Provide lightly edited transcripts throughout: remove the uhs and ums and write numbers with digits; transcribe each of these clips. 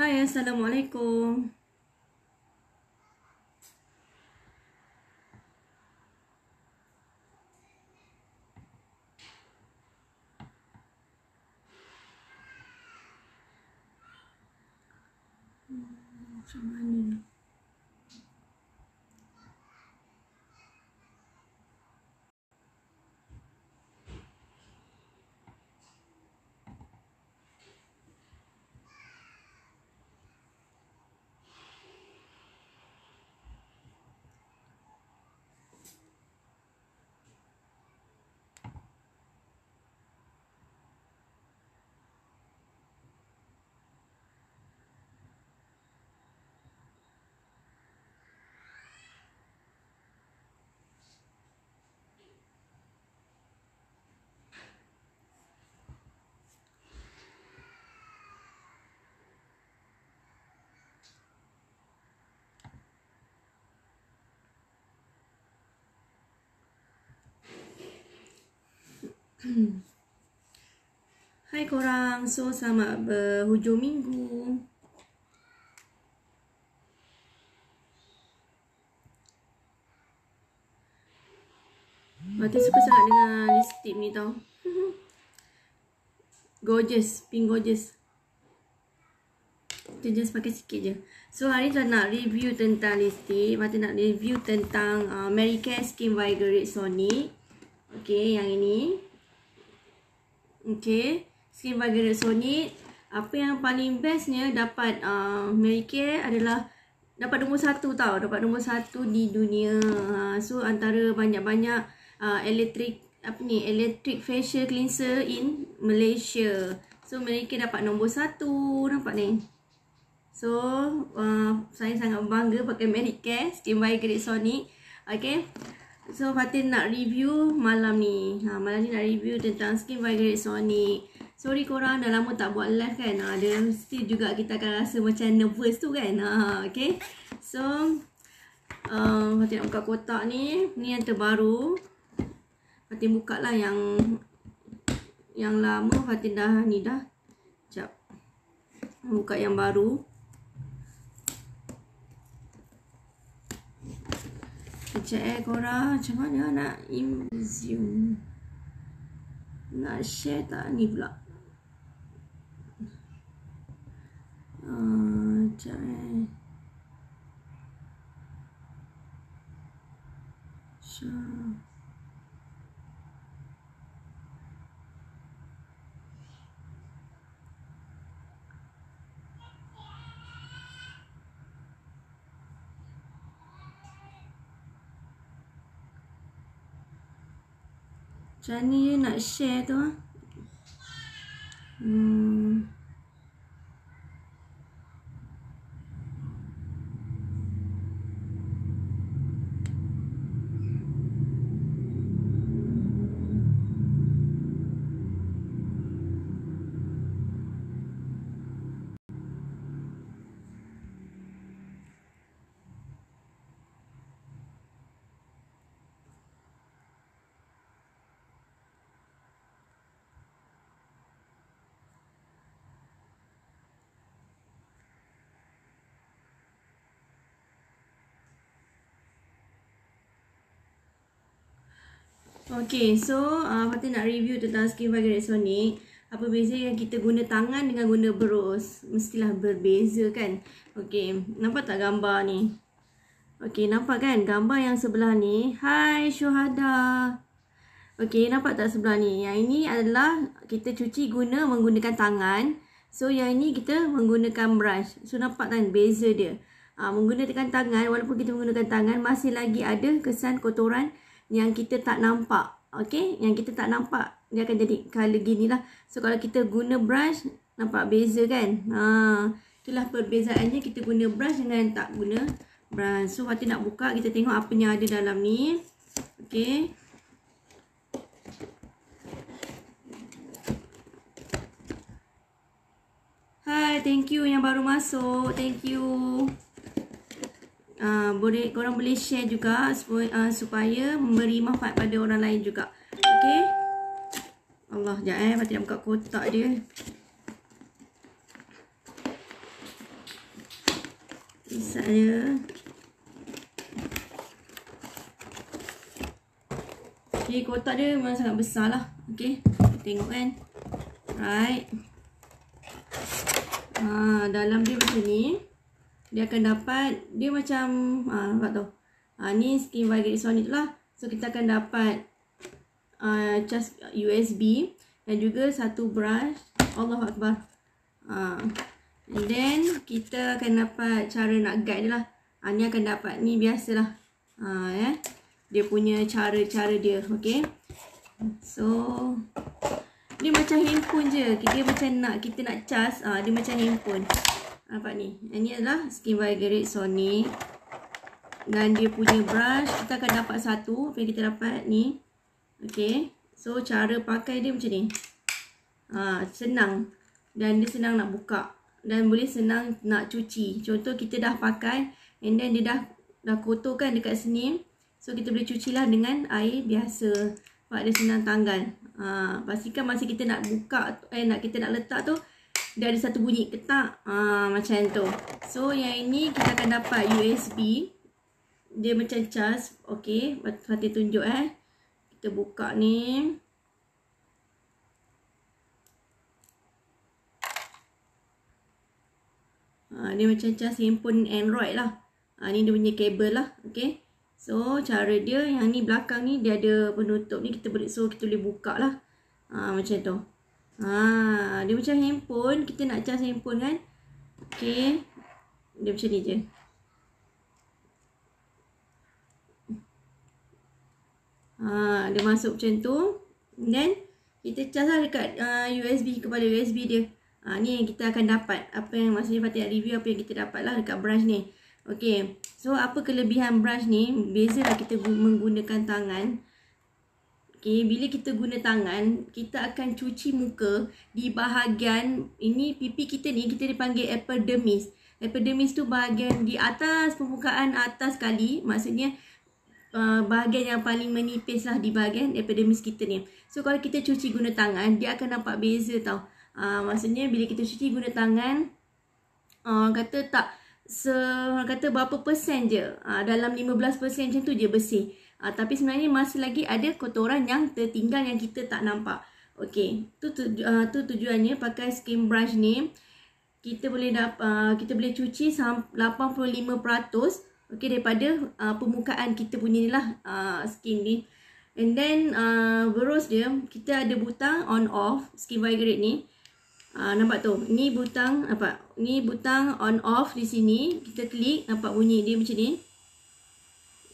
Hai, Assalamualaikum. Macam mana ni? Hai korang, so selamat berhujung minggu. Mati suka sangat dengan lipstick ni tau. Gorgeous, pink gorgeous. Kita just pakai sikit je. So hari ni nak review tentang lipstick. Mati nak review tentang Mary Kay Skin Vigor Rexonic. Okay, yang ini. Okay, Skin Vigor Rexonic. Apa yang paling bestnya dapat Mary Kay adalah dapat nombor 1 tau. Dapat nombor 1 di dunia. So antara banyak-banyak electric facial cleanser in Malaysia. So Mary Kay dapat nombor 1. Nampak ni. So saya sangat bangga pakai Mary Kay Skin Vigor Rexonic. Okay. So Fatin nak review malam ni. Malam ni nak review tentang Skin Vigor Rexonic. Sorry korang dah lama tak buat live kan. Ada mesti juga kita akan rasa macam nervous tu kan. Okay. So Fatin nak buka kotak ni. Ni yang terbaru. Fatin buka lah yang lama. Fatin dah ni dah. Sekejap. Buka yang baru. Sekejap korang. Macam mana nak zoom. Nak share tak ni pula. Sekejap Share. Macam ni nak share tu Okay, so Fatin nak review tentang Skin Vigor Rexonic. Apa beza yang kita guna tangan dengan guna berus? Mestilah berbeza kan. Okay, nampak tak gambar ni? Okay, nampak kan gambar yang sebelah ni? Hai Syuhada. Okay, nampak tak sebelah ni? Yang ini adalah kita cuci menggunakan tangan. So yang ini kita menggunakan brush. So nampak kan beza dia? Menggunakan tangan, walaupun kita menggunakan tangan, masih lagi ada kesan kotoran yang kita tak nampak. Okay, yang kita tak nampak dia akan jadi color gini lah. So kalau kita guna brush, nampak beza kan. Itulah perbezaannya kita guna brush dengan tak guna brush. So Fatin nak buka, kita tengok apa yang ada dalam ni. Okay. Hai, thank you yang baru masuk. Thank you. Korang boleh share juga supaya memberi manfaat pada orang lain juga. Okay. Allah, sekejap Fatin nak buka kotak dia. saya. Okay, kotak dia memang sangat besar lah. Okay, tengok kan. Right. Dalam dia macam ni. Dia akan dapat, dia macam, nampak tu. Ni Skin Vigorates Sonic tu lah. So, kita akan dapat cas USB dan juga satu brush. Allahu Akbar. And then, kita akan dapat cara nak guide dia lah. Ni akan dapat, ni biasalah. Dia punya cara-cara dia, okay. So, dia macam handphone je. Kita nak cas, dia macam handphone. Nampak ni. Ini adalah Skin Vigorates Sonic. Dan dia punya brush, kita akan dapat satu. Apa yang kita dapat ni. Okay. So, cara pakai dia macam ni. Senang. Dan dia senang nak buka. Dan boleh senang nak cuci. Contoh, kita dah pakai. And then, dia dah kotor kan dekat sini. So, kita boleh cucilah dengan air biasa. Sebab dia senang tanggal. Pastikan masa kita nak buka, kita nak letak tu, dia ada satu bunyi ketak. Macam tu. So, yang ini kita akan dapat USB. Dia macam cas. Okay. Fatih tunjuk Kita buka ni. Dia macam cas handphone Android lah. Ni dia punya kabel lah. Okay. So, cara dia, yang ni belakang ni, dia ada penutup ni. Kita boleh buka lah. Macam tu. Dia macam handphone. Kita nak cas handphone kan. Okay. Dia macam ni je. Dia masuk macam tu. Then, kita cas lah dekat USB, kepada USB dia. Ni yang kita akan dapat. Apa yang maksudnya Fatih nak review apa yang kita dapat lah dekat brush ni. Okay. So, apa kelebihan brush ni? Bezalah kita menggunakan tangan. Okay. Bila kita guna tangan, kita akan cuci muka di bahagian, ini pipi kita ni, kita dipanggil epidermis. Epidermis tu bahagian di atas, permukaan atas sekali. Maksudnya, bahagian yang paling menipis lah di bahagian epidermis kita ni. So, kalau kita cuci guna tangan, dia akan nampak beza tau. Maksudnya, bila kita cuci guna tangan, kata tak, kata berapa persen je, dalam 15% macam tu je bersih. Tapi sebenarnya masih lagi ada kotoran yang tertinggal yang kita tak nampak. Okay, tu tujuannya pakai skin brush ni. Kita boleh cuci 85%, okay, daripada permukaan kita punya ni lah, skin ni. And then berus dia, kita ada butang on off Skin Vigorates ni. Nampak tu, ni butang apa? Ni butang on off di sini. Kita klik, nampak bunyi dia macam ni.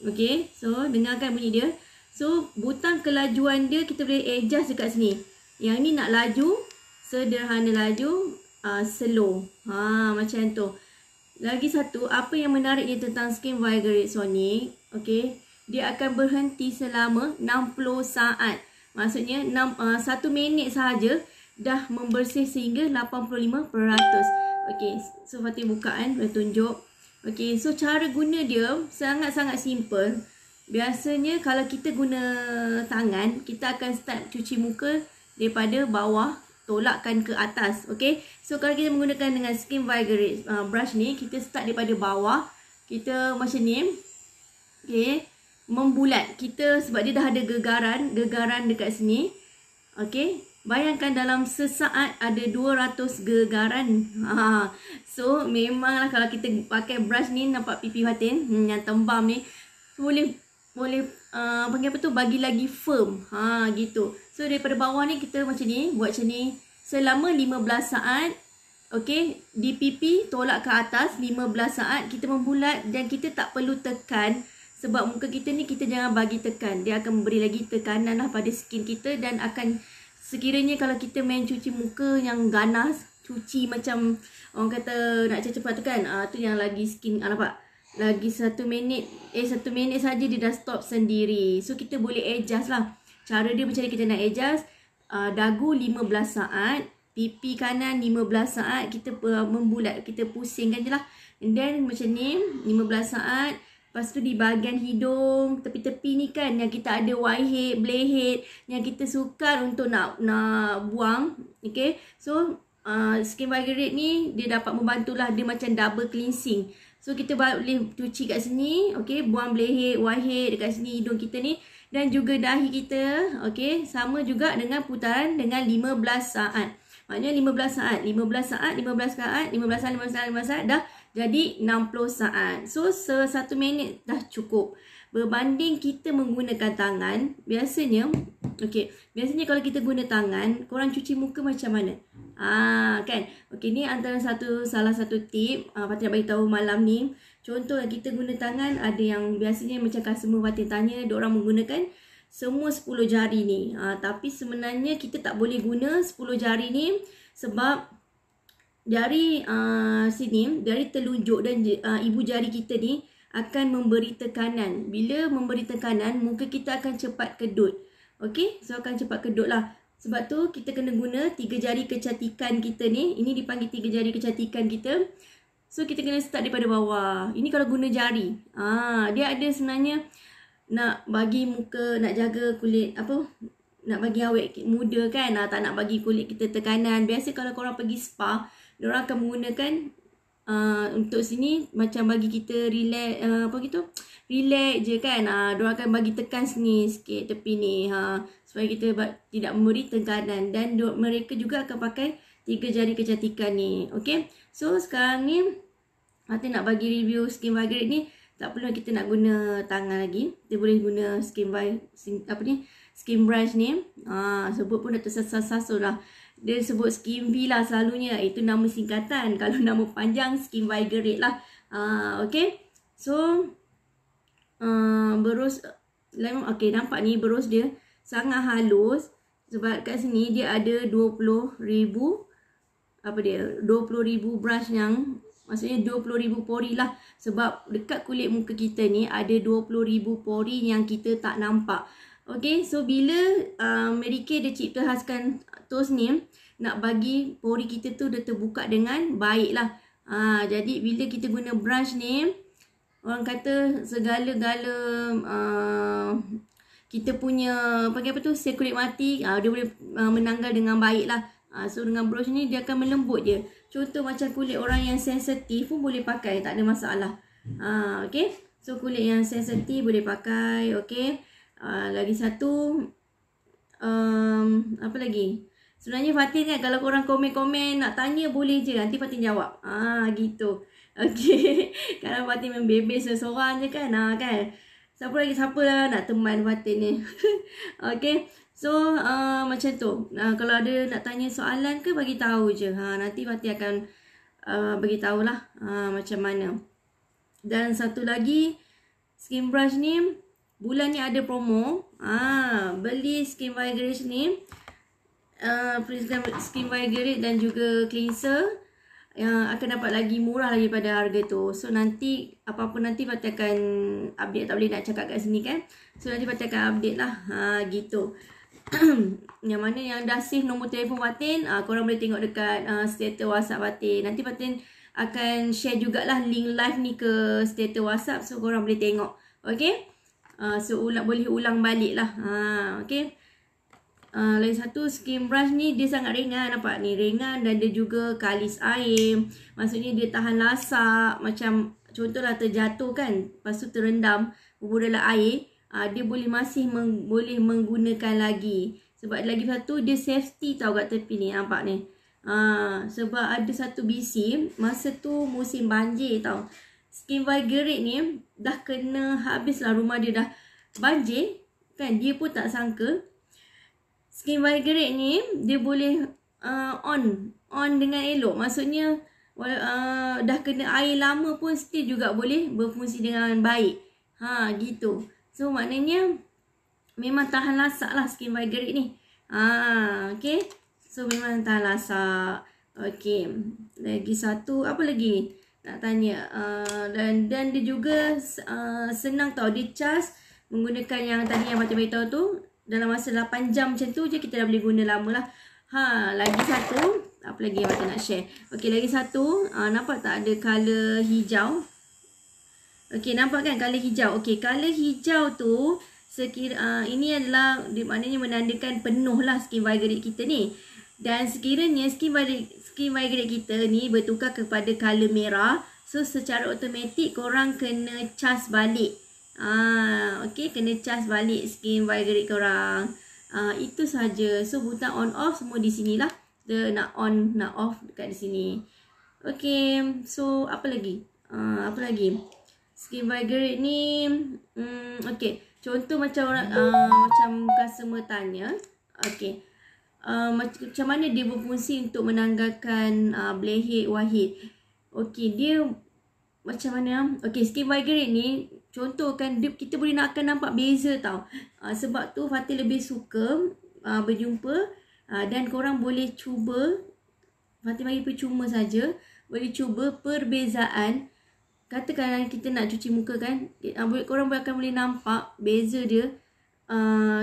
Okay, so dengarkan bunyi dia. So, butang kelajuan dia kita boleh adjust dekat sini. Yang ni nak laju, sederhana laju, slow. Macam tu. Lagi satu, apa yang menariknya tentang Skin Vigorates Sonic, okay, dia akan berhenti selama 60 saat. Maksudnya 1 minit sahaja dah membersih sehingga 85%. Okay, so Fatih buka kan, boleh tunjuk. Okay, so cara guna dia sangat-sangat simple. Biasanya kalau kita guna tangan, kita akan start cuci muka daripada bawah, tolakkan ke atas. Okay, so kalau kita menggunakan dengan Skin Vigorates brush ni, kita start daripada bawah. Kita macam ni. Okay, membulat. Kita, sebab dia dah ada gegaran dekat sini. Okay, bayangkan dalam sesaat ada 200 gegaran. So, memanglah kalau kita pakai brush ni, nampak pipi Fatin yang tembam ni, boleh panggil apa tu, bagi lagi firm. Gitu. So, daripada bawah ni kita macam ni, buat macam ni selama 15 saat. Okay, di pipi tolak ke atas 15 saat. Kita membulat dan kita tak perlu tekan. Sebab muka kita ni kita jangan bagi tekan. Dia akan memberi lagi tekanan lah pada skin kita. Dan akan, sekiranya kalau kita main cuci muka yang ganas, cuci macam orang kata nak cepat-cepat tu kan, tu yang lagi skin, nampak? Lagi 1 minit, 1 minit saja dia dah stop sendiri. So, kita boleh adjust lah. Cara dia macam ni kita nak adjust. Dagu 15 saat, pipi kanan 15 saat, kita membulat, kita pusingkan je lah. And then macam ni, 15 saat. Lepas tu di bahagian hidung, tepi-tepi ni kan, yang kita ada whitehead, blackhead, yang kita sukar untuk nak buang. Okay, so Skin Vigorates ni dia dapat membantulah, dia macam double cleansing. So kita boleh cuci kat sini, okey, buang belahid, wahid dekat sini hidung kita ni dan juga dahi kita, okey, sama juga dengan putaran dengan 15 saat. Maknanya 15 saat, 15 saat, 15 saat, 15 saat, 15 saat, 15 saat dah jadi 60 saat. So 1 minit dah cukup. Berbanding kita menggunakan tangan, biasanya, okey, biasanya kalau kita guna tangan, korang cuci muka macam mana? Kan? Okey, ni antara salah satu tip Fatin nak bagi tahu malam ni. Contoh kita guna tangan, ada yang biasanya macam customer Fatin tanya, diorang menggunakan semua 10 jari ni. Tapi sebenarnya kita tak boleh guna 10 jari ni sebab dari sini, dari telunjuk dan ibu jari kita ni akan memberi tekanan. Bila memberi tekanan, muka kita akan cepat kedut. Okey, so akan cepat kedut lah. Sebab tu kita kena guna 3 jari kecantikan kita ni. Ini dipanggil 3 jari kecantikan kita. So kita kena start daripada bawah. Ini kalau guna jari. Dia ada sebenarnya nak bagi muka, nak jaga kulit nak bagi awet muda kan. Tak nak bagi kulit kita tekanan. Biasa kalau korang pergi spa, diorang akan menggunakan untuk sini macam bagi kita relax, relax je kan. Diorang akan bagi tekan sini sikit tepi ni, supaya kita tidak memberi tekanan. Dan mereka juga akan pakai 3 jari kecantikan ni. Okay, so sekarang ni Fatin nak bagi review Skin Vigourate ni. Tak perlu kita nak guna tangan lagi. Kita boleh guna skin brush ni. Sebut pun dah tersasar-sasar lah. Dia sebut Skin V lah selalunya. Itu nama singkatan. Kalau nama panjang Skin Vigourate lah. Okay. So berus okay, nampak ni berus dia sangat halus. Sebab kat sini dia ada 20,000 brush yang maksudnya 20,000 pori lah. Sebab dekat kulit muka kita ni ada 20,000 pori yang kita tak nampak. Okay, so bila Mary Kay dia cipta khaskan tools ni, nak bagi pori kita tu dia terbuka dengan baik lah. Jadi bila kita guna brush ni, orang kata segala-gala kita punya sel kulit mati, dia boleh menanggal dengan baik lah. So dengan brush ni dia akan melembut je. Contoh macam kulit orang yang sensitif pun boleh pakai, tak ada masalah. Okay, so kulit yang sensitif boleh pakai. Okay, lagi satu apa lagi? Sebenarnya Fatin kan, kalau korang komen-komen nak tanya boleh je, nanti Fatin jawab. Gitu. Okay, kalau Fatin membebes seseorang je kan. Kan, siapa lah nak teman Fatin ni. Okay, so macam tu. Kalau ada nak tanya soalan ke, bagi tahu je. Nanti Fatin akan bagi tahulah macam mana. Dan satu lagi, skin brush ni bulan ni ada promo. Beli Skin Vigourate ni, Skin Vigourate dan juga cleanser yang akan dapat lagi murah lagi pada harga tu. So nanti apa-apa nanti Fatin akan update. Tak boleh nak cakap kat sini kan. So nanti Fatin akan update lah. Gitu. Yang mana yang dah save nombor telefon Fatin, korang boleh tengok dekat status WhatsApp Fatin. Nanti Fatin akan share jugalah link live ni ke status WhatsApp, so korang boleh tengok. Okay, so boleh ulang balik lah. Okay, lagi satu, skin brush ni dia sangat ringan. Nampak ni, ringan dan dia juga kalis air. Maksudnya dia tahan lasak. Macam contohlah terjatuh kan, lepas tu terendam bubur dalam air, dia masih boleh menggunakan lagi. Sebab lagi satu, dia safety tau kat tepi ni. Nampak ni. Sebab ada satu BC, masa tu musim banjir tau. Skin Vigourate ni dah kena habis lah, rumah dia dah banjir kan. Dia pun tak sangka Skin Vigourate ni dia boleh on dengan elok. Maksudnya dah kena air lama pun still juga boleh berfungsi dengan baik. Gitu. So maknanya memang tahan lasak lah Skin Vigourate ni. Okay, so memang tahan lasak. Okay, lagi satu, apa lagi nak tanya? Dan dia juga senang tau. Dia cas menggunakan yang tadi yang Fatin beritahu tu. Dalam masa 8 jam macam tu je kita dah boleh guna lama lah. Lagi satu, apa lagi yang Fatin nak share? Okay, lagi satu, nampak tak ada colour hijau? Okay, nampak kan colour hijau? Okay, colour hijau tu ini adalah maknanya menandakan penuh lah Skin Vigourate kita ni. Dan sekiranya Skin Vigourate kita ni bertukar kepada colour merah, So secara automatik korang kena cas balik. Okay, kena cas balik skin Vigorate korang. Itu saja. So butang on off semua di sinilah. Dia nak on, nak off dekat di sini. Okay, so apa lagi? Apa lagi? Skin Vigorate ni, okay. Contoh macam orang, macam customer tanya, okay. Macam mana dia berfungsi untuk menanggalkan blackhead, whitehead. Okay, dia macam mana? Okay, Skin Vigorate ni, contoh kan, kita boleh akan nampak beza tau. Sebab tu Fatih lebih suka berjumpa dan korang boleh cuba, Fatih bagi percuma saja, boleh cuba perbezaan. Katakan kita nak cuci muka kan, korang akan boleh nampak beza dia.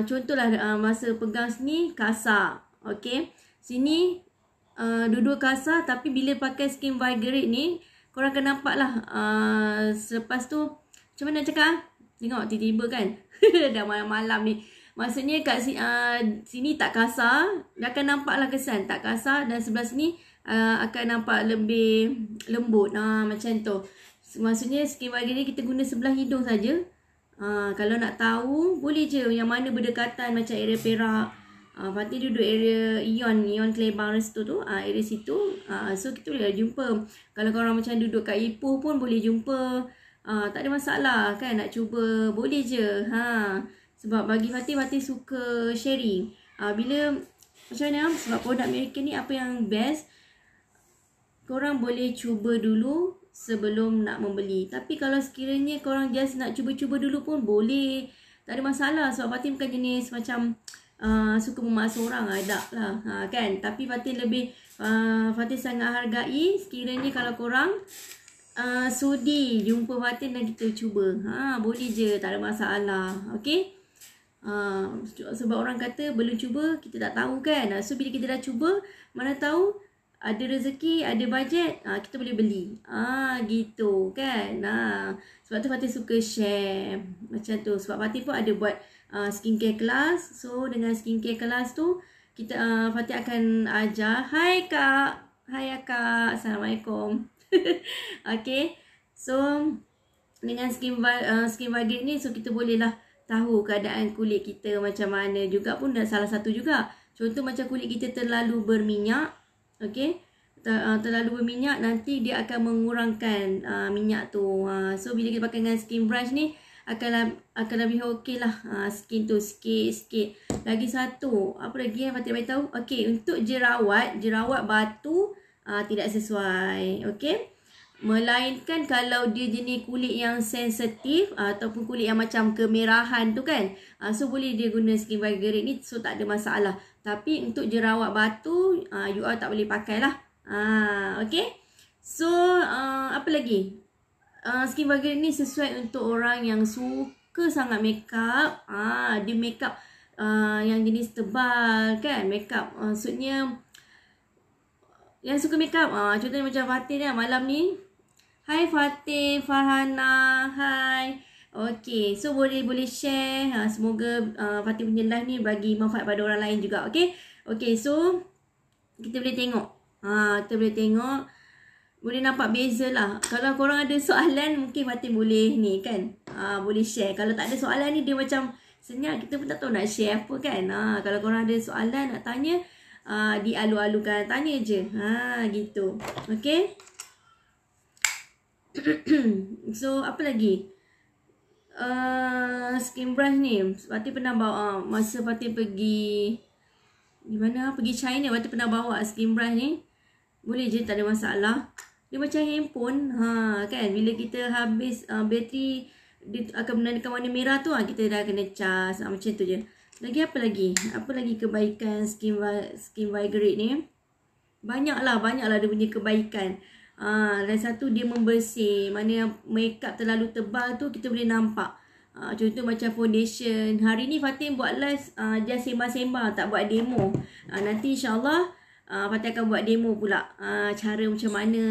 Contohlah masa pegang sini kasar, okay. Sini dua-dua kasar, tapi bila pakai Skin Vigorate ni, korang akan nampak lah. Selepas tu, macam mana nak cakap? Tengok tiba-tiba kan, dah malam-malam ni. Maksudnya kat sini tak kasar, dia akan nampak lah kesan tak kasar. Dan sebelah sini akan nampak lebih lembut, macam tu. Maksudnya Skin Vigorate ni kita guna sebelah hidung saja. Kalau nak tahu, boleh je yang mana berdekatan macam area Perak. Fatih duduk area Ion Kelebang Resto tu, area situ. So kita boleh jumpa. Kalau korang macam duduk kat Ipoh pun boleh jumpa. Tak ada masalah kan, nak cuba boleh je. Sebab bagi Fatih suka sharing. Bila macam mana, sebab produk American ni apa yang best, korang boleh cuba dulu sebelum nak membeli. Tapi kalau sekiranya korang just nak cuba-cuba dulu pun boleh. Tak ada masalah. Sebab Fatih bukan jenis macam suka memaksa orang. Tak lah. Kan? Tapi Fatih sangat hargai sekiranya kalau korang sudi jumpa Fatih dan kita cuba. Boleh je. Tak ada masalah. Okay? Sebab orang kata belum cuba, kita tak tahu kan. So bila kita dah cuba, mana tahu ada rezeki, ada bajet, kita boleh beli. Gitu kan. Sebab tu Fatih suka share macam tu. Sebab Fatih pun ada buat skincare kelas. So dengan skincare kelas tu, Fatih akan ajar. Hai kak. Hai akak. Assalamualaikum. Okay. So dengan Skin Vigorate ni, so kita boleh lah tahu keadaan kulit kita macam mana. Juga pun salah satu juga. Contoh macam kulit kita terlalu berminyak. Okay, terlalu berminyak, nanti dia akan mengurangkan minyak tu. So bila kita pakai dengan skin brush ni akan lebih okey lah. Skin tu sikit-sikit. Lagi satu, apa lagi yang Fatih beritahu? Okay, untuk jerawat batu tidak sesuai. Okay, melainkan kalau dia jenis kulit yang sensitif ataupun kulit yang macam kemerahan tu kan, so boleh dia guna Skin Vigorate ni, so tak ada masalah. Tapi untuk jerawat batu, you all tak boleh pakai lah. Okay. So apa lagi? Skin Vigorate ni sesuai untuk orang yang suka sangat makeup. Dia makeup yang jenis tebal kan, makeup maksudnya yang suka makeup. Contohnya macam Fatih ni malam ni. Hai Fatih, Farhana, hai. Okay, so boleh share. Semoga Fatih punya live ni bagi manfaat pada orang lain juga. Okay, so kita boleh tengok. Boleh nampak beza lah. Kalau korang ada soalan, mungkin Fatih boleh ni kan, boleh share. Kalau tak ada soalan ni, dia macam senyap, kita pun tak tahu nak share apa kan. Kalau korang ada soalan nak tanya, dialu-alukan, tanya je. Gitu. Okay. So apa lagi? Skin brush ni Fatih pernah bawa masa Fatih pergi di mana? Pergi China, Fatih pernah bawa skin brush ni. Boleh je, tak ada masalah. Dia macam handphone. Kan, bila kita habis bateri, dia akan menandakan warna merah tu, kita dah kena cas. Macam tu je. Lagi apa lagi? Apa lagi kebaikan Skin Vigorate ni? Banyaklah dia punya kebaikan. Dan satu, dia membersih. Mana yang makeup terlalu tebal tu kita boleh nampak. Contoh macam foundation. Hari ni Fatih buat live just sembang-sembang, tak buat demo. Nanti insyaAllah Fatih akan buat demo pula. Cara macam mana.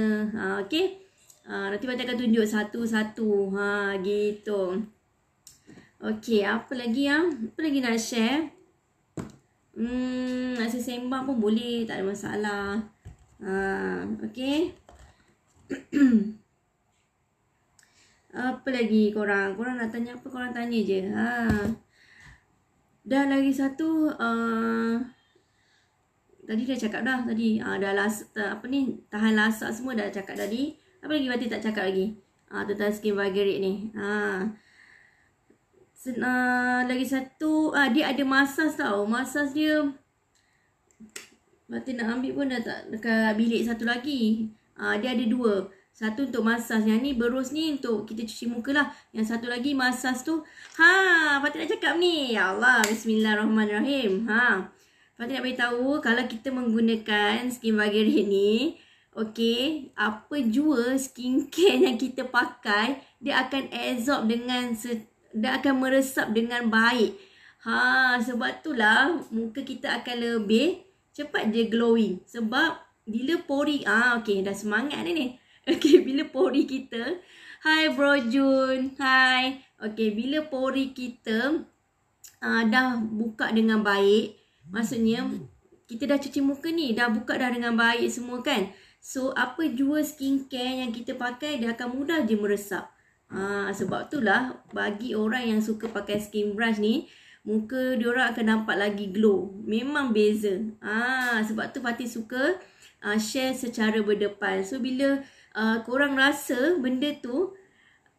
Okay. Nanti Fatih akan tunjuk satu-satu. Gitu. Okay, apa lagi Apa lagi nak share? Nak sembang pun boleh, tak ada masalah. Okay. Apa lagi korang? Korang nak tanya apa? Korang tanya je. Dan lagi satu, tadi dah cakap dah tadi. Dah tahan lasak semua dah cakap tadi. Apa lagi Fatih tak cakap lagi? Tentang skin Vigorated ni. Lagi satu, dia ada masas tau. Masas dia Fatih nak ambil pun dah tak dekat bilik satu lagi. Dia ada 2. Satu untuk masas. Yang ni berus ni untuk kita cuci muka lah. Yang satu lagi masas tu. Fatih nak cakap ni. Ya Allah. Bismillahirrahmanirrahim. Fatih nak beritahu kalau kita menggunakan skin Vigorated ni. Okay. Apa jua skincare yang kita pakai. Dia akan absorb dengan dia akan meresap dengan baik. Sebab itulah muka kita akan lebih cepat je glowing. Sebab bila pori, okay, dah semangat ni. Okay, bila pori kita, hai Bro Jun, hai. Okay, bila pori kita dah buka dengan baik, maksudnya kita dah cuci muka ni, dah buka dah dengan baik semua kan. So, apa jua skincare yang kita pakai, dia akan mudah je meresap. Sebab itulah bagi orang yang suka pakai skin brush ni, muka diorang akan nampak lagi glow. Memang beza. Sebab tu Fatih suka share secara berdepan. So bila korang rasa benda tu,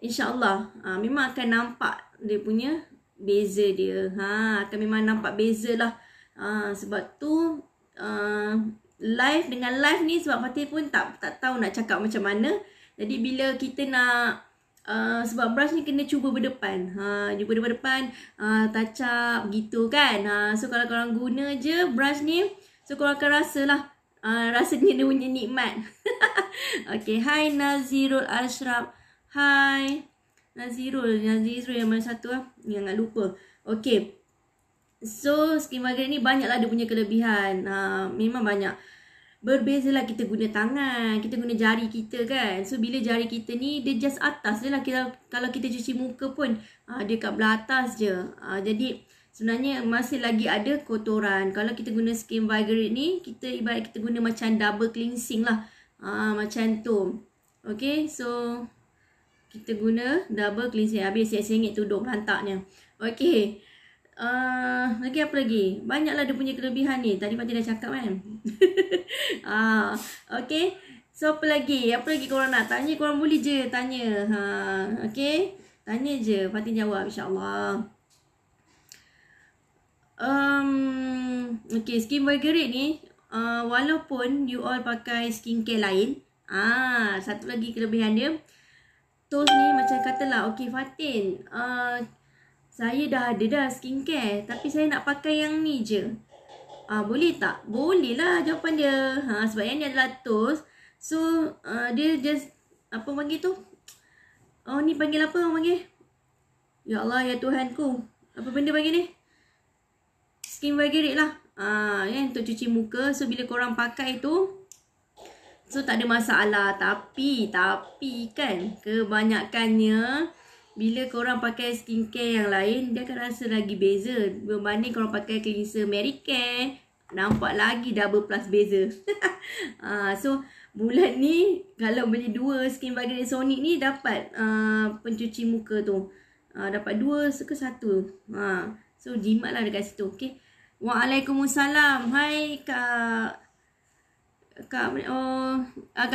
InsyaAllah memang akan nampak dia punya beza dia. Akan memang nampak beza lah. Sebab tu live dengan live ni, sebab Fatih pun tak tahu nak cakap macam mana. Jadi bila kita nak sebab brush ni kena cuba berdepan. Cuba berdepan, touch up gitu kan. So kalau korang guna je brush ni, so korang akan rasa lah rasanya dia punya nikmat. Okay, hai Nazirul Ashraf. Hai Nazirul yang mana satu lah, jangan lupa. Okay, so skin Vigorated ni banyaklah dia punya kelebihan. Memang banyak. Berbezalah kita guna tangan, kita guna jari kita kan. So bila jari kita ni dia just atas je lah. Kalau kita cuci muka pun dia kat belah atas je. Jadi sebenarnya masih lagi ada kotoran. Kalau kita guna skin Vigorated ni, kita ibarat kita guna macam double cleansing lah. Macam tu. Okay, so kita guna double cleansing. Habis saya sengit tudung lantaknya. Okay. Lagi apa lagi? Banyaklah dia punya kelebihan ni. Tadi Fatih dah cakap kan. Okay. So apa lagi? Apa lagi korang nak tanya? Korang boleh je tanya. Okay. Tanya je. Fatih jawab insyaAllah. Okay. Skin Vigorated ni, walaupun you all pakai skincare lain, satu lagi kelebihan dia, tools ni macam katalah, okay Fatin, saya dah ada dah skincare, tapi saya nak pakai yang ni je. Boleh tak? Boleh lah jawapan dia. Sebab yang ni adalah tools. So, dia just, apa panggil tu? Ni panggil apa orang panggil? Ya Allah, ya Tuhanku. Apa benda panggil ni? Skin Vigorated lah. Untuk cuci muka. So, bila korang pakai tu, so tak ada masalah. Tapi kan, kebanyakannya, bila korang pakai skincare yang lain, dia akan rasa lagi beza. Berbanding korang pakai cleanser Mary Kay, nampak lagi double plus beza. So, bulan ni, kalau beli 2 skin Vigorated Sonic ni, dapat pencuci muka tu. Dapat 2 ke 1. So, jimat lah dekat situ. Okay. Waalaikumsalam. Hai Kak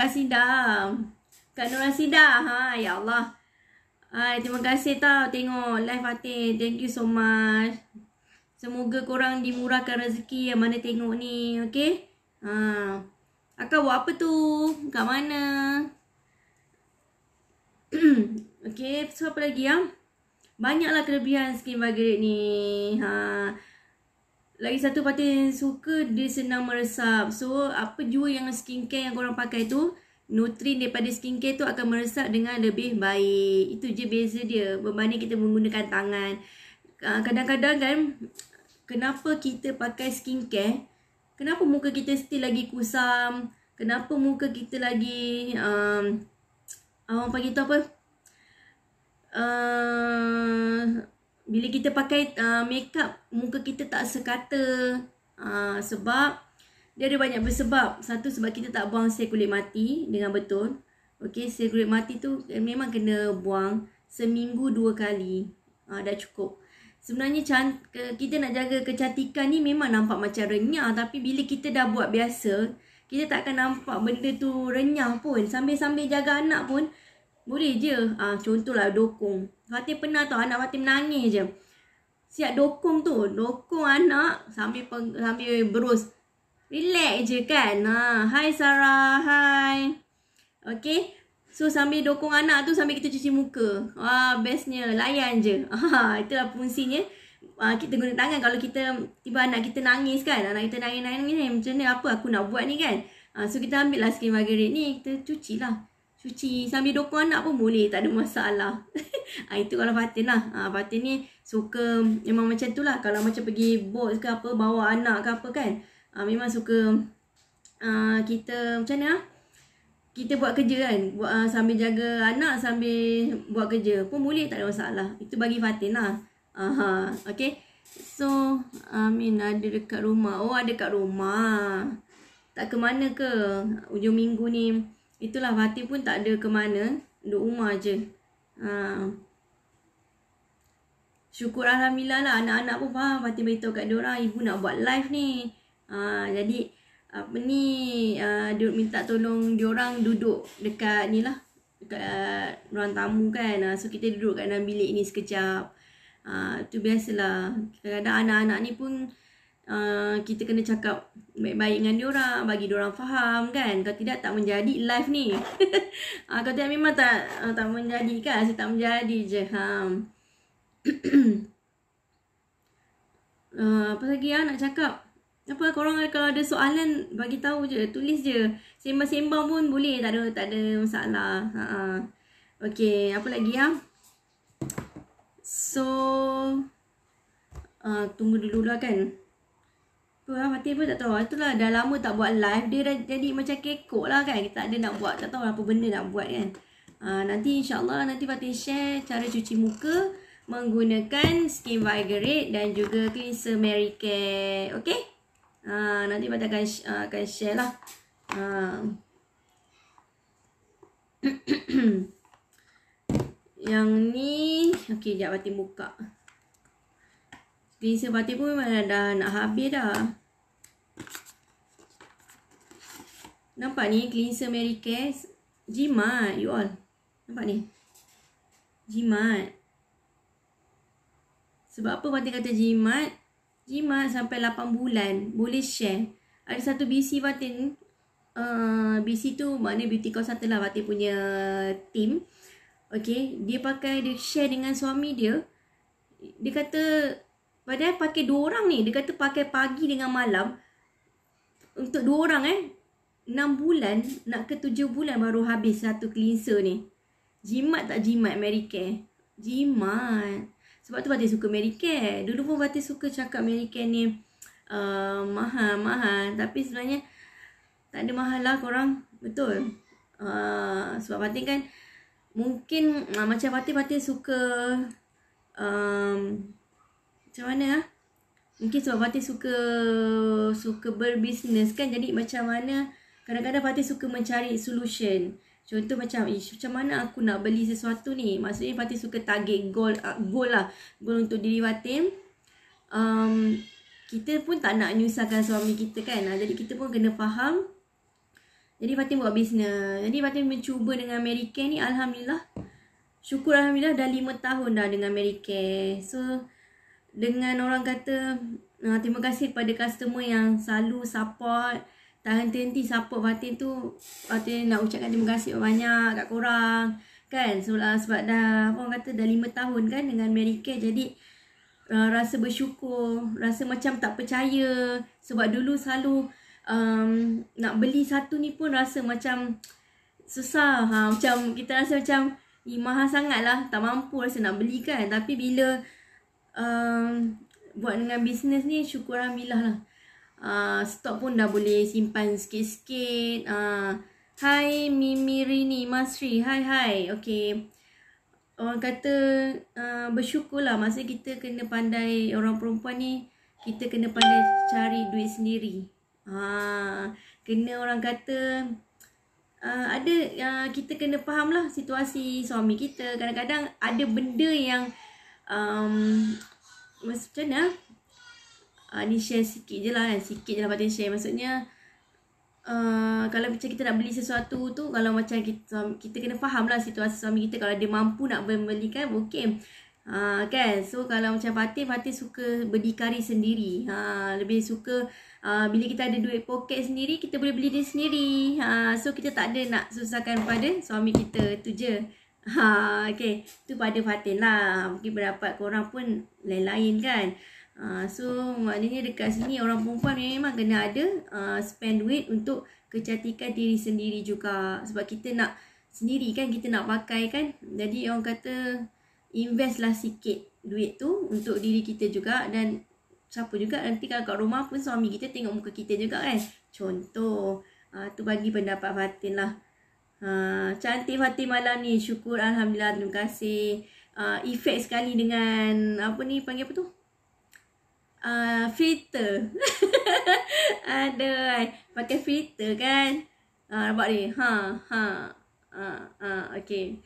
Sida. Kak Nurul Sida. Ya Allah. Terima kasih tau tengok live Fatih. Thank you so much. Semoga korang dimurahkan rezeki yang mana tengok ni. Okay. Akak buat apa tu? Kat mana? Okay. So apa lagi ya? Banyaklah kelebihan skin Vigorated ni. Lagi satu Fatih suka dia senang meresap. So apa jua yang skincare yang korang pakai tu, nutrien daripada skincare tu akan meresap dengan lebih baik. Itu je beza dia berbanding kita menggunakan tangan. Kadang-kadang kan, kenapa kita pakai skincare, kenapa muka kita still lagi kusam, kenapa muka kita lagi orang panggil tu apa, bila kita pakai makeup, muka kita tak sekata. Sebab dia ada banyak bersebab. Satu, sebab kita tak buang sel kulit mati dengan betul. Okay, sel kulit mati tu memang kena buang. seminggu 2 kali. Dah cukup. Sebenarnya kita nak jaga kecantikan ni memang nampak macam renyah, tapi bila kita dah buat biasa, kita tak akan nampak benda tu renyah pun. Sambil-sambil jaga anak pun boleh je. Contohlah dokong. Fatin pernah tau anak Fatin menangis je. Siap dokong tu, dokong anak sambil berus. Relax je kan. Hai Sarah, hai. Okay. So sambil dokong anak tu sambil kita cuci muka. Bestnya layan je. Itulah fungsinya. Kita guna tangan kalau kita tiba anak kita nangis kan. Anak kita nangis macam mana apa aku nak buat ni kan. So kita ambil lah skin Vigorated ni, kita cuci lah. Cuci sambil dokong anak pun boleh, tak ada masalah. Itu kalau Fatin lah. Fatin ni suka memang macam tu lah. Kalau macam pergi boat ke apa, bawa anak ke apa kan. Memang suka kita macam mana kita buat kerja kan, sambil jaga anak sambil buat kerja pun boleh, tak ada masalah. Itu bagi Fatin lah. Okay. So Amin ada dekat rumah. Ada kat rumah. Tak ke mana ke ujung minggu ni. Itulah Fatin pun tak ada ke mana, duduk rumah je. Syukur Alhamdulillah lah, anak-anak pun faham. Fatin beritahu kat diorang, ibu nak buat live ni. Jadi dia minta tolong diorang duduk dekat ni lah, dekat ruang tamu kan. So kita duduk kat dalam bilik ni sekejap. Tu biasalah. Kadang-kadang anak-anak ni pun kita kena cakap baik-baik dengan diorang, bagi diorang faham kan. Kalau tidak tak menjadi live ni. Kalau tidak memang tak menjadi kan. Saya tak menjadi je. Apa lagi nak cakap? Apa korang kalau ada soalan bagi tahu je, tulis je. Sembang-sembang pun boleh, tak ada masalah. Okey, apa lagi So tunggu dulu lah kan. Apa Fatin pun tak tahu. Itulah dah lama tak buat live, dia dah jadi macam kekok lah kan. Kita ada nak buat, tak tahu apa benda nak buat kan. Nanti insyaAllah nanti Fatin share cara cuci muka menggunakan skin Vigorated dan juga cleanser Mary Kay. Okey? Nanti Fatin akan share lah. Yang ni okey, sekejap Fatin buka. Cleanser Fatin pun memang dah nak habis dah. Nampak ni cleanser Mary Kay. Jimat you all. Nampak ni? Jimat. Sebab apa Fatin kata jimat? Jimat sampai 8 bulan. Boleh share. Ada satu BC Fatin. BC tu maknanya beauty consultant lah. Fatin punya team. Okay. Dia share dengan suami dia. Dia kata, padahal pakai 2 orang ni. Dia kata pakai pagi dengan malam. Untuk 2 orang 6 bulan. Nak ke 7 bulan baru habis satu cleanser ni. Jimat tak jimat Mary Kay? Jimat. Sebab tu Fatin suka Mary Kay. Dulu pun Fatin suka cakap Mary Kay ni mahal. Tapi sebenarnya tak ada mahal lah korang. Betul. Sebab Fatin kan mungkin macam Fatin suka macam mana mungkin sebab Fatin suka berbisnes kan. Jadi macam mana kadang-kadang Fatin suka mencari solution. Contoh macam mana aku nak beli sesuatu ni. Maksudnya Fatin suka target goal lah. Goal untuk diri Fatin. Kita pun tak nak nyusahkan suami kita kan. Jadi kita pun kena faham. Jadi Fatin buat bisnes. Jadi Fatin mencuba dengan Mary Kay ni. Alhamdulillah. Syukur Alhamdulillah dah 5 tahun dah dengan Mary Kay. So dengan orang kata terima kasih kepada customer yang selalu support, tak henti-henti support Fatin tu. Fatin nak ucapkan terima kasih banyak kat korang kan. Sebab dah orang kata dah 5 tahun kan dengan Mary Kay. Jadi rasa bersyukur, rasa macam tak percaya. Sebab dulu selalu nak beli satu ni pun rasa macam susah. Macam kita rasa macam mahal sangat lah, tak mampu rasa nak beli kan. Tapi bila buat dengan bisnes ni, syukur Alhamdulillah lah. Stok pun dah boleh simpan sikit-sikit. Hai Mimi Rini Masri. Hai. Okay. Orang kata bersyukur lah. Maksudnya kita kena pandai, orang perempuan ni kita kena pandai cari duit sendiri. Kena orang kata ada kita kena faham lah situasi suami kita. Kadang-kadang ada benda yang macam mana? Ni share sikit je lah kan. Sikit je lah Fatin share. Maksudnya kalau macam kita nak beli sesuatu tu, kalau macam kita kena faham lah situasi suami kita. Kalau dia mampu nak membelikan, okay. Kan. So kalau macam Fatin suka berdikari sendiri. Lebih suka bila kita ada duit poket sendiri, kita boleh beli dia sendiri. So kita tak ada nak susahkan pada suami kita. Tu je. Okay. Tu pada Fatin lah. Mungkin pendapat korang pun lain-lain kan. So maknanya dekat sini orang perempuan memang kena ada spend duit untuk kecantikan diri sendiri juga. Sebab kita nak sendiri kan, kita nak pakai kan. Jadi orang kata invest lah sikit duit tu untuk diri kita juga. Dan siapa juga nanti kalau kat rumah pun suami kita tengok muka kita juga kan. Contoh tu bagi pendapat Fatin lah. Cantik Fatin malam ni. Syukur Alhamdulillah. Terima kasih. Efek sekali dengan apa ni, panggil apa tu, filter. Aduh, pakai filter kan. Nampak ni. Okay.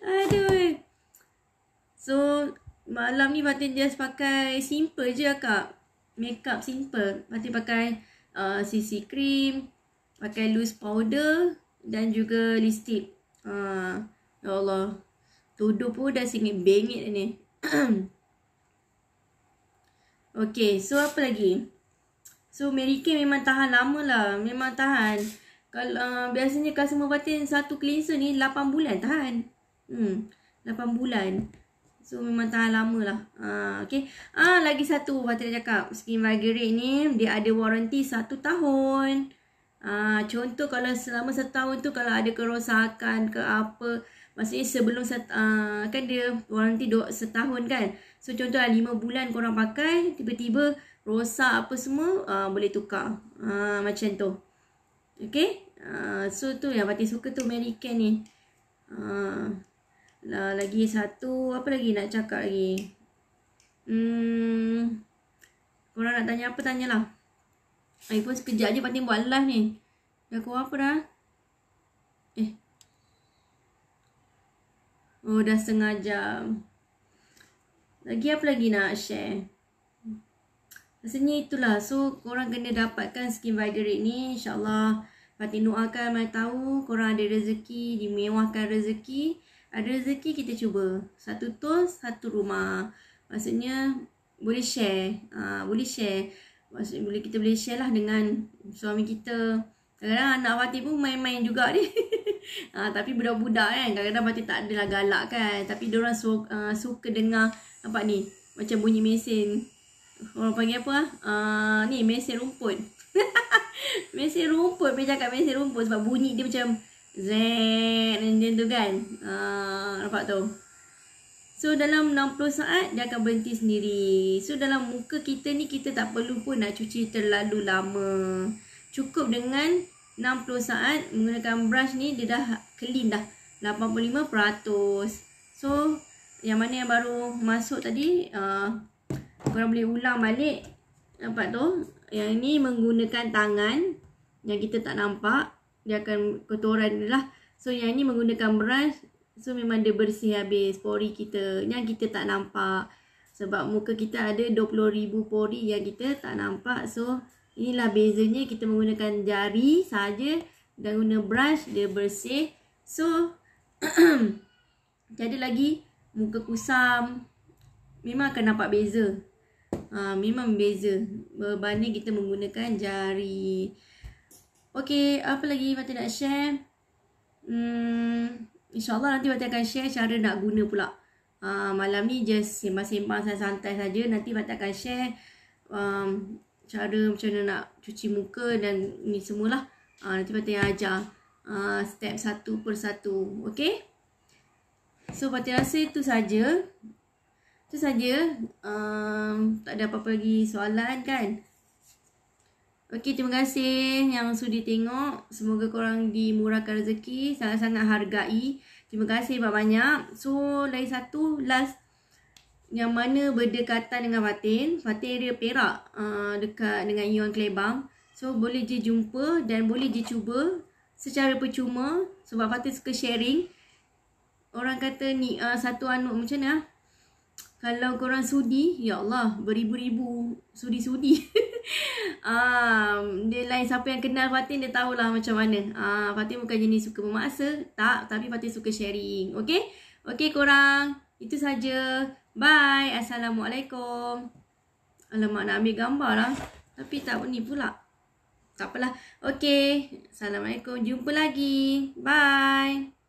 Aduh. So malam ni Fatin just pakai simple je kak. Makeup simple. Fatin pakai CC cream, pakai loose powder dan juga lipstick. Ya Allah. Tuduh pun dah singit-bengit ni. Okay, so apa lagi? So Mary Kay memang tahan lama lah. Memang tahan. Kalau biasanya customer Fatin satu cleanser ni 8 bulan tahan. 8 bulan. So memang tahan lama lah. Okay. Lagi satu Fatin dah cakap. Skin Vigourate ni dia ada warranty 1 tahun. Contoh kalau selama 1 tahun tu kalau ada kerosakan ke apa, maksudnya sebelum kan dia warranty setahun kan. So contoh 5 bulan korang pakai, tiba-tiba rosak apa semua, boleh tukar. Macam tu. Okay. So tu yang Fatin suka tu Mary Kay ni. Lagi satu, apa lagi nak cakap lagi? Korang nak tanya apa, tanyalah. iPhone sekejap je Fatin buat live ni. Dah kau apa dah? Oh, dah setengah jam. Lagi apa lagi nak share? Rasanya itulah. So, korang kena dapatkan Skin Vigourate ni. InsyaAllah Fatin doakan mana tahu korang ada rezeki, dimewahkan rezeki. Ada rezeki kita cuba. Satu tos, satu rumah. Maksudnya boleh share. Boleh share. Maksudnya kita boleh share lah dengan suami kita. Kadang-kadang anak Fatin pun main-main juga ni. Tapi budak-budak kan, kadang-kadang Fatin tak adalah galak kan. Tapi diorang suka dengar apa ni, macam bunyi mesin. Orang panggil apa ni, mesin rumput. Mesin rumput, dia cakap mesin rumput sebab bunyi dia macam zen macam tu kan. Nampak tu. So dalam 60 saat dia akan berhenti sendiri. So dalam muka kita ni, kita tak perlu pun nak cuci terlalu lama. Cukup dengan 60 saat menggunakan brush ni, dia dah clean dah 85%. So yang mana yang baru masuk tadi, korang boleh ulang balik. Nampak tu? Yang ni menggunakan tangan, yang kita tak nampak, dia akan kotoran dia lah. So yang ni menggunakan brush. So memang dia bersih habis pori kita, yang kita tak nampak. Sebab muka kita ada 20,000 pori yang kita tak nampak. So inilah bezanya, kita menggunakan jari saja dan guna brush, dia bersih. So jadi lagi muka kusam, memang akan nampak beza. Memang beza berbanding kita menggunakan jari. Okay, apa lagi Fatin nak share? InsyaAllah nanti Fatin akan share cara nak guna pula. Malam ni just sembang-sembang santai saja. Nanti Fatin akan share cara macam mana nak cuci muka dan ni semualah. Nanti Fatin ajar step satu persatu. Okay? So Fatin rasa itu saja. Itu saja. Tak ada apa-apa lagi soalan kan? Okey, terima kasih yang sudi tengok. Semoga korang dimurahkan rezeki. Sangat-sangat hargai. Terima kasih banyak-banyak. So, lagi satu, last, yang mana berdekatan dengan Fatin. Fatin area Perak, dekat dengan Ion Klebang. So, boleh je jumpa dan boleh je cuba secara percuma sebab Fatin suka sharing. Orang kata ni satu macam mana? Kalau korang sudi, ya Allah, beribu-ribu sudi-sudi. Dia lain siapa yang kenal Fatin, dia tahulah macam mana. Fatin bukan jenis suka memaksa, tak, tapi Fatin suka sharing. Okay? Okay korang, itu saja. Bye. Assalamualaikum. Alamak, nak ambil gambar lah. Tapi tak ni pula. Tak apalah. Okay. Assalamualaikum. Jumpa lagi. Bye.